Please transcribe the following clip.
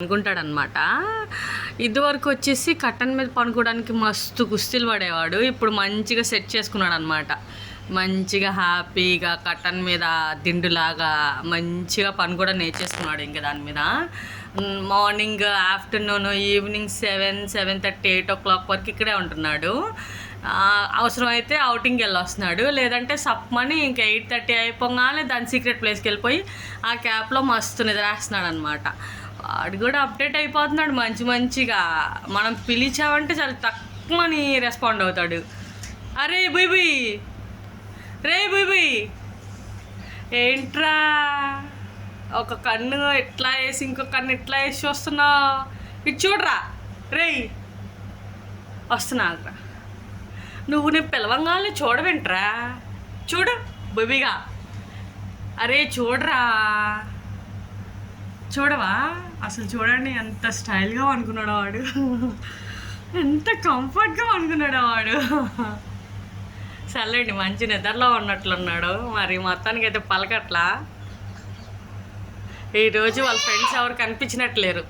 అనుకుంటాడనమాట. ఇదివరకు వచ్చేసి కట్టన్ మీద పనుకోవడానికి మస్తు కుస్తీలు పడేవాడు. ఇప్పుడు మంచిగా సెట్ చేసుకున్నాడు అనమాట. మంచిగా హ్యాపీగా కట్టన్ మీద దిండులాగా మంచిగా పనుకోవడం నేర్చేసుకున్నాడు. ఇంకా దాని మీద మార్నింగ్, ఆఫ్టర్నూన్, ఈవినింగ్ 7:30, 8 వరకు ఇక్కడే ఉంటున్నాడు. అవసరమైతే అవుటింగ్ వెళ్ళొస్తున్నాడు. లేదంటే సప్మని ఇంకా 8:30 అయిపోగానే దాని సీక్రెట్ ప్లేస్కి వెళ్ళిపోయి ఆ క్యాప్లో మస్తు నిద్రేస్తున్నాడు అనమాట. వాడు కూడా అప్డేట్ అయిపోతున్నాడు మంచిగా. మనం పిలిచామంటే చాలా తక్కువని రెస్పాండ్ అవుతాడు. అరే బుయ్ రే బుయ్ ఏంట్రా ఒక కన్ను ఎట్లా వేసి ఇంకో కన్ను ఎట్లా వేసి వస్తున్నావు? ఇటు చూడరా రే, వస్తున్నా. నువ్వు నేను పిలవంగానే చూడవేంట్రా? చూడు బుబిగా, అరే చూడరా, చూడవా? అసలు చూడండి ఎంత స్టైల్గా అనుకున్నాడు వాడు, ఎంత కంఫర్ట్గా అనుకున్నాడు వాడు. సర్లేండి, మంచి నిద్రలో ఉన్నట్లున్నాడు. మరి మొత్తానికైతే పలకట్లా. ఈరోజు వాళ్ళ ఫ్రెండ్స్ ఎవరు కనిపించినట్లేరు.